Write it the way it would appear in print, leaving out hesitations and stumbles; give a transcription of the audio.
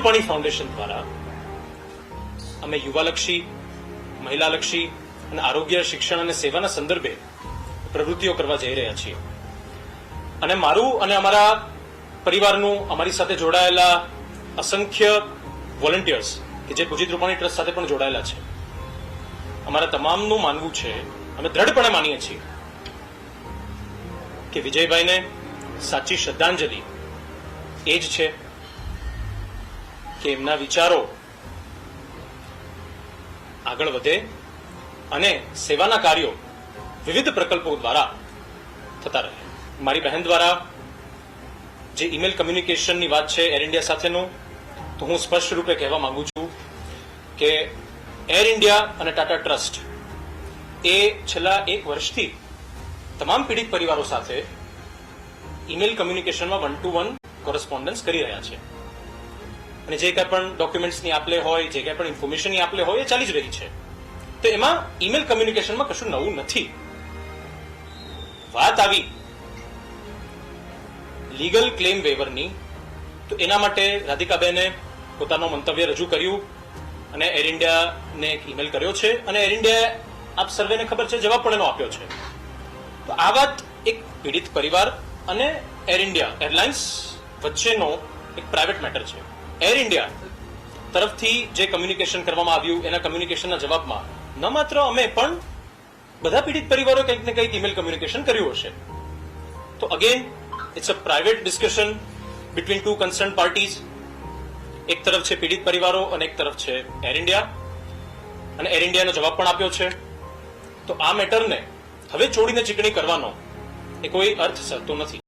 Rupani foundation દ્વારા અમે યુવાલક્ષી, મહિલાલક્ષી અને આરોગ્ય, શિક્ષણ અને સેવાના સંદર્ભે પ્રવૃત્તિઓ કરવા જઈ રહ્યા છીએ. અને મારું અને અમારા પરિવારનું, અમારી સાથે જોડાયેલા અસંખ્ય વોલન્ટિયર્સ કે જે પૂજિત રૂપાણી ટ્રસ્ટ સાથે પણ જોડાયેલા છે, અમારા તમામનું માનવું છે, અમે દ્રઢપણે માનીએ છીએ કે વિજયભાઈને સાચી શ્રદ્ધાંજલિ એ જ છે કે એમના વિચારો આગળ વધે અને સેવાના કાર્યો વિવિધ પ્રકલ્પો દ્વારા થતા રહે. મારી બહેન દ્વારા જે ઈમેલ કમ્યુનિકેશનની વાત છે એર ઇન્ડિયા સાથેનું, તો હું સ્પષ્ટ રૂપે કહેવા માંગુ છું કે એર ઇન્ડિયા અને ટાટા ટ્રસ્ટ એ છેલ્લા 1 વર્ષથી તમામ પીડિત પરિવારો સાથે ઈમેલ કમ્યુનિકેશનમાં 1-to-1 કોરસ્પોન્ડન્સ કરી રહ્યા છે. અને જે કંઈ પણ ડોક્યુમેન્ટ્સની આપ લે હોય, જે કંઈ પણ ઇન્ફોર્મેશનની આપ લે હોય, એ ચાલી જ રહી છે. તો એમાં ઈમેલ કમ્યુનિકેશનમાં કશું નવું નથી. વાત આવી લીગલ ક્લેમ વેવરની, તો એના માટે રાધિકાબેને પોતાનું મંતવ્ય રજૂ કર્યું અને એર ઇન્ડિયાને એક ઈમેલ કર્યો છે અને એર ઇન્ડિયાએ, આપ સર્વેને ખબર છે, જવાબ પણ એનો આપ્યો છે. તો આ વાત એક પીડિત પરિવાર અને એર ઇન્ડિયા એરલાઇન્સ વચ્ચેનો એક પ્રાઇવેટ મેટર છે. એર ઇન્ડિયા તરફથી જે કમ્યુનિકેશન કરવામાં આવ્યું એના કમ્યુનિકેશનના જવાબમાં ન માત્ર અમે પણ બધા પીડિત પરિવારો કંઈક ને કંઈક ઈમેલ કમ્યુનિકેશન કર્યું હશે. તો again it's a private discussion between 2 concern parties. એક તરફ છે પીડિત પરિવારો અને એક તરફ છે એર ઇન્ડિયા, અને એર ઇન્ડિયાનો જવાબ પણ આપ્યો છે. તો આ મેટરને હવે ચોડીને ચીકણી કરવાનો એ કોઈ અર્થ સરતો નથી.